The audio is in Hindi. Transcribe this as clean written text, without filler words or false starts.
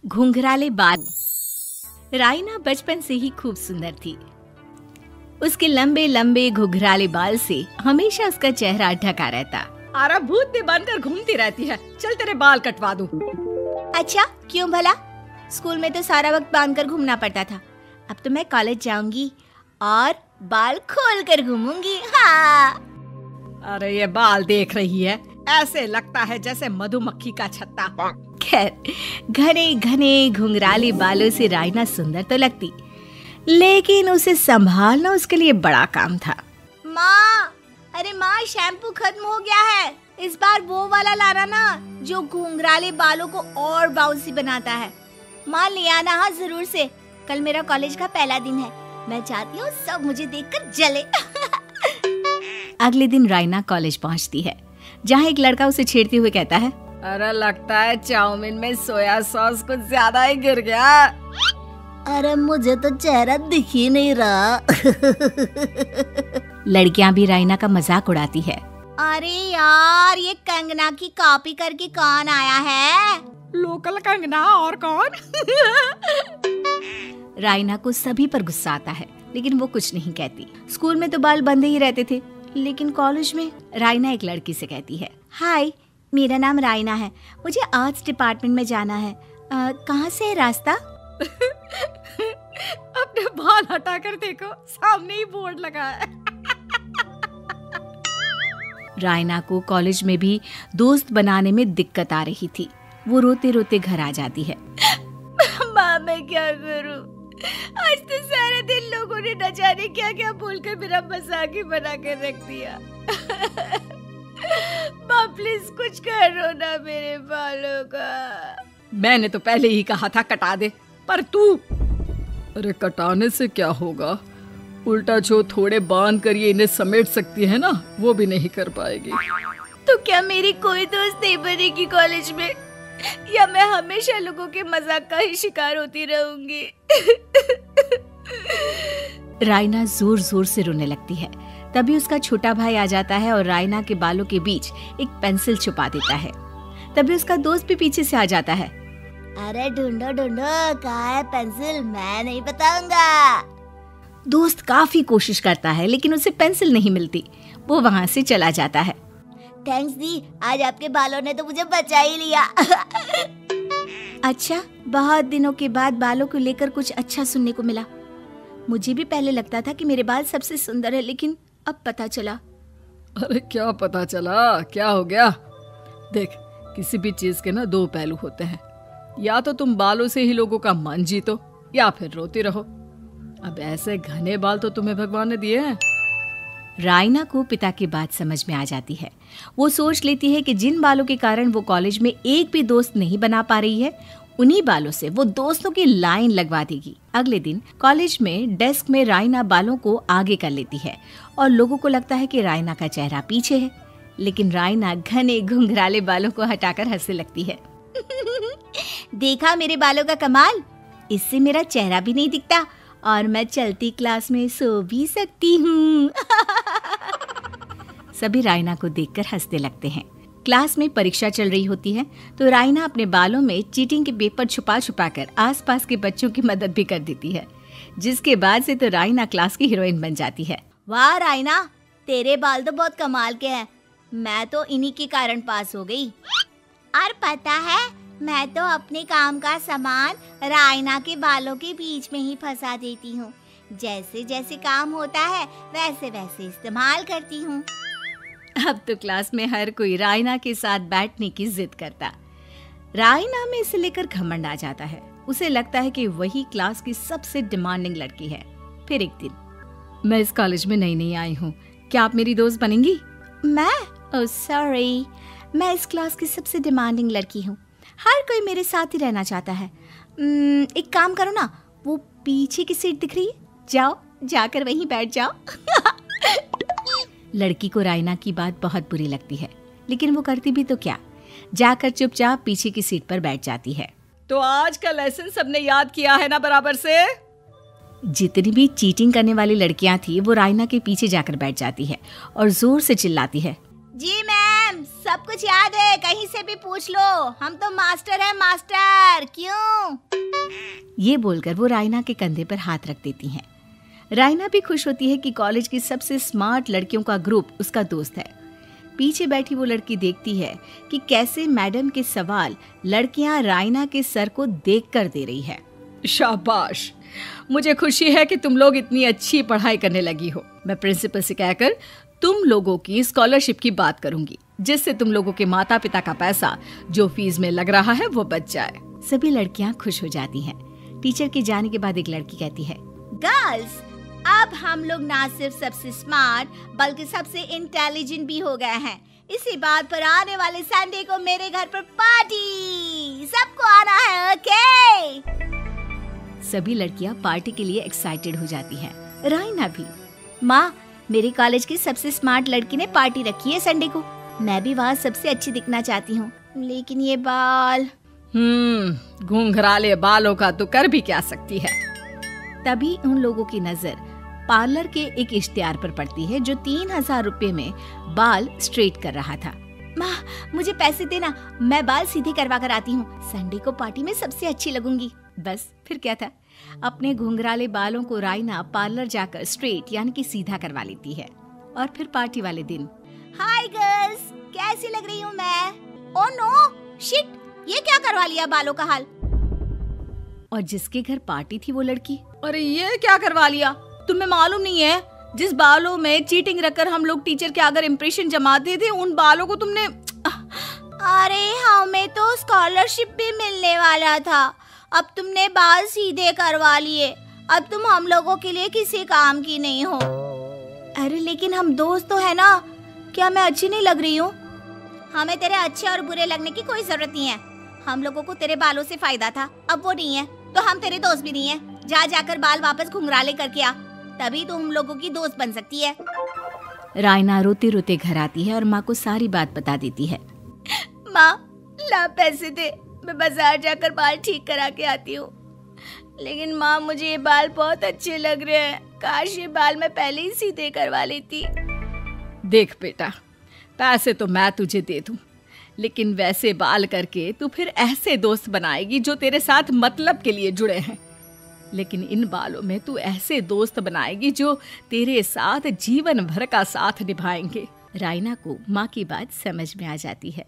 घुंघराले बाल। राइना बचपन से ही खूब सुंदर थी। उसके लंबे लंबे घुंघराले बाल से हमेशा उसका चेहरा ढका रहता। अरे भूतनी बनकर घूमती रहती है, चल तेरे बाल कटवा दूं। अच्छा, क्यों भला? स्कूल में तो सारा वक्त बांधकर घूमना पड़ता था। अब तो मैं कॉलेज जाऊंगी और बाल खोल कर घूमूंगी। हाँ। अरे ये बाल देख रही है, ऐसे लगता है जैसे मधुमक्खी का छत्ता। खैर, घने घने घुंघराले बालों से राइना सुंदर तो लगती, लेकिन उसे संभालना उसके लिए बड़ा काम था। माँ, अरे माँ, शैम्पू खत्म हो गया है। इस बार वो वाला लाना ना जो घुंघराले बालों को और बाउंसी बनाता है। माँ ले आना, हाँ जरूर से। कल मेरा कॉलेज का पहला दिन है, मैं चाहती हूँ सब मुझे देखकर जले। अगले दिन राइना कॉलेज पहुँचती है, जहाँ एक लड़का उसे छेड़ते हुए कहता है, अरे लगता है चाउमीन में सोया सॉस कुछ ज्यादा ही गिर गया। अरे मुझे तो चेहरा दिख ही नहीं रहा। लड़कियां भी राइना का मजाक उड़ाती है। अरे यार, ये कंगना की कॉपी करके कौन आया है? लोकल कंगना, और कौन? राइना को सभी पर गुस्सा आता है, लेकिन वो कुछ नहीं कहती। स्कूल में तो बाल बंधे ही रहते थे, लेकिन कॉलेज में राइना एक लड़की से कहती है, हाय, मेरा नाम राइना है, मुझे आर्ट्स डिपार्टमेंट में जाना है। कहाँ से है रास्ता? अपने बाल हटाकर देखो, सामने ही बोर्ड लगा है। राइना को कॉलेज में भी दोस्त बनाने में दिक्कत आ रही थी। वो रोते रोते घर आ जाती है। माँ, मैं क्या करूं? आज तो सारा दिन लोगों ने न जाने क्या क्या बोलकर मेरा मजाक ही बना कर रख दिया। माँ प्लीज कुछ करो ना मेरे बालों का। मैंने तो पहले ही कहा था कटा दे, पर तू। अरे कटाने से क्या होगा, उल्टा जो थोड़े बांध कर ये इन्हें समेट सकती है ना, वो भी नहीं कर पाएगी। तो क्या मेरी कोई दोस्त नहीं बनेगी कॉलेज में, या मैं हमेशा लोगों के मजाक का ही शिकार होती रहूंगी? राइना जोर जोर से रोने लगती है। तभी उसका छोटा भाई आ जाता है और राइना के बालों के बीच एक पेंसिल छुपा देता है। तभी उसका दोस्त भी पीछे से आ जाता है। अरे ढूंढो ढूंढो, कहाँ है पेंसिल? मैं नहीं बताऊंगा। दोस्त काफी कोशिश करता है, लेकिन उसे पेंसिल नहीं मिलती। वो वहाँ से चला जाता है। थैंक्स दी, आज आपके बालों ने तो मुझे बचा ही लिया। अच्छा, बहुत दिनों के बाद बालों को लेकर कुछ अच्छा सुनने को मिला। मुझे भी पहले लगता था कि मेरे बाल सबसे सुंदर है, लेकिन अब पता चला। अरे क्या पता चला, क्या हो गया? देख, किसी भी चीज के ना दो पहलू होते हैं। या तो तुम बालों से ही लोगों का मन जीतो, या फिर रोती रहो। अब ऐसे घने बाल तो तुम्हें भगवान ने दिए हैं। राइना को पिता की बात समझ में आ जाती है। वो सोच लेती है कि जिन बालों के कारण वो कॉलेज में एक भी दोस्त नहीं बना पा रही है, उन्हीं बालों से वो दोस्तों की लाइन लगवा देगी। अगले दिन कॉलेज में डेस्क में राइना बालों को आगे कर लेती है और लोगों को लगता है कि राइना का चेहरा पीछे है, लेकिन राइना घने घुंघराले बालों को हटाकर हंसने लगती है। देखा मेरे बालों का कमाल, इससे मेरा चेहरा भी नहीं दिखता और मैं चलती क्लास में सो भी सकती हूँ। सभी राइना को देखकर हंसने लगते हैं। क्लास में परीक्षा चल रही होती है, तो राइना अपने बालों में चीटिंग के पेपर छुपा छुपा कर आसपास के बच्चों की मदद भी कर देती है, जिसके बाद से तो राइना क्लास की हीरोइन बन जाती है। वाह राइना, तेरे बाल तो बहुत कमाल के हैं। मैं तो इन्हीं के कारण पास हो गई। और पता है, मैं तो अपने काम का सामान राइना के बालों के बीच में ही फंसा देती हूँ। जैसे जैसे काम होता है वैसे वैसे इस्तेमाल करती हूँ। अब तो क्लास में हर कोई राइना के साथ बैठने की जिद करता। राइना में इसे लेकर घमंड आ जाता है। उसे लगता है कि वही क्लास की सबसे डिमांडिंग लड़की है। फिर एक दिन, मैं इस कॉलेज में नई नई आई हूँ, क्या आप मेरी दोस्त बनेंगी? मैं? ओह सॉरी, मैं इस क्लास की सबसे डिमांडिंग लड़की हूँ। हर कोई मेरे साथ ही रहना चाहता है। एक काम करो ना, वो पीछे की सीट दिख रही है, जाओ जाकर वहीं बैठ जाओ। लड़की को राइना की बात बहुत बुरी लगती है, लेकिन वो करती भी तो क्या, जाकर चुपचाप पीछे की सीट पर बैठ जाती है। तो आज का लेसन सबने याद किया है ना बराबर से? जितनी भी चीटिंग करने वाली लड़कियां थी, वो राइना के पीछे जाकर बैठ जाती है और जोर से चिल्लाती है, जी मैम, मैम, सब कुछ याद है, कहीं से भी पूछ लो, हम तो मास्टर हैं मास्टर। क्यों? ये बोलकर वो रायना के कंधे पर हाथ रख देती हैं। रायना भी खुश होती है कि कॉलेज की सबसे स्मार्ट लड़कियों का ग्रुप उसका दोस्त है। पीछे बैठी वो लड़की देखती है कि कैसे मैडम के सवाल लड़कियां रायना के सर को देखकर दे रही है। शाबाश, मुझे खुशी है कि तुम लोग इतनी अच्छी पढ़ाई करने लगी हो। मैं प्रिंसिपल से कहकर तुम लोगों की स्कॉलरशिप की बात करूंगी, जिससे तुम लोगों के माता पिता का पैसा जो फीस में लग रहा है वो बच जाए। सभी लड़कियां खुश हो जाती हैं। टीचर के जाने के बाद एक लड़की कहती है, गर्ल्स, अब हम लोग ना सिर्फ सबसे स्मार्ट बल्कि सबसे इंटेलिजेंट भी हो गए हैं। इसी बात पर आने वाले संडे को मेरे घर पर पार्टी, सबको आना है, ओके? सभी लड़कियां पार्टी के लिए एक्साइटेड हो जाती हैं। रायना भी। माँ, मेरे कॉलेज की सबसे स्मार्ट लड़की ने पार्टी रखी है संडे को। मैं भी वहाँ सबसे अच्छी दिखना चाहती हूँ, लेकिन ये बाल। घुंघराले बालों का तो कर भी क्या सकती है। तभी उन लोगों की नजर पार्लर के एक इश्तिहार पर पड़ती है जो 3000 रुपए में बाल स्ट्रेट कर रहा था। माँ, मुझे पैसे देना, मैं बाल सीधे करवा कर आती हूँ, संडे को पार्टी में सबसे अच्छी लगूंगी। बस फिर क्या था, अपने घुंघराले बालों को रायना पार्लर जाकर स्ट्रेट यानी कि सीधा करवा लेती है। और फिर पार्टी वाले दिन, हाय गर्ल्स, कैसी लग रही हूँ मैं? ओह नो, शिट, ये क्या करवा लिया बालों का हाल? और जिसके घर पार्टी थी वो लड़की, अरे ये क्या करवा लिया? तुम्हें मालूम नहीं है, जिस बालों में चीटिंग रखकर हम लोग टीचर के अगर इम्प्रेशन जमाते थे, उन बालों को तुमने। अरे हमें तो स्कॉलरशिप भी मिलने वाला था, अब तुमने बाल सीधे करवा लिए, अब तुम हम लोगों के लिए किसी काम की नहीं हो। अरे लेकिन हम दोस्त तो है ना, क्या मैं अच्छी नहीं लग रही हूँ? हमें तेरे अच्छे और बुरे लगने की कोई जरूरत नहीं है। हम लोगों को तेरे बालों से फायदा था, अब वो नहीं है, तो हम तेरे दोस्त भी नहीं है। जाकर बाल वापस घुंघराले करके आ, तभी तो हम लोगों की दोस्त बन सकती है। रायना रोते रोते घर आती है और माँ को सारी बात बता देती है। माँ, ला पैसे दे, मैं बाजार जाकर बाल ठीक करा के आती हूँ। लेकिन माँ, मुझे ये बाल बहुत अच्छे लग रहे हैं, काश ये बाल मैं पहले ही सीधे करवा लेती। देख बेटा, पैसे तो मैं तुझे दे दूं, लेकिन वैसे बाल करके तू फिर ऐसे दोस्त बनाएगी जो तेरे साथ मतलब के लिए जुड़े हैं। लेकिन इन बालों में तू ऐसे दोस्त बनाएगी जो तेरे साथ जीवन भर का साथ निभाएंगे। रायना को माँ की बात समझ में आ जाती है।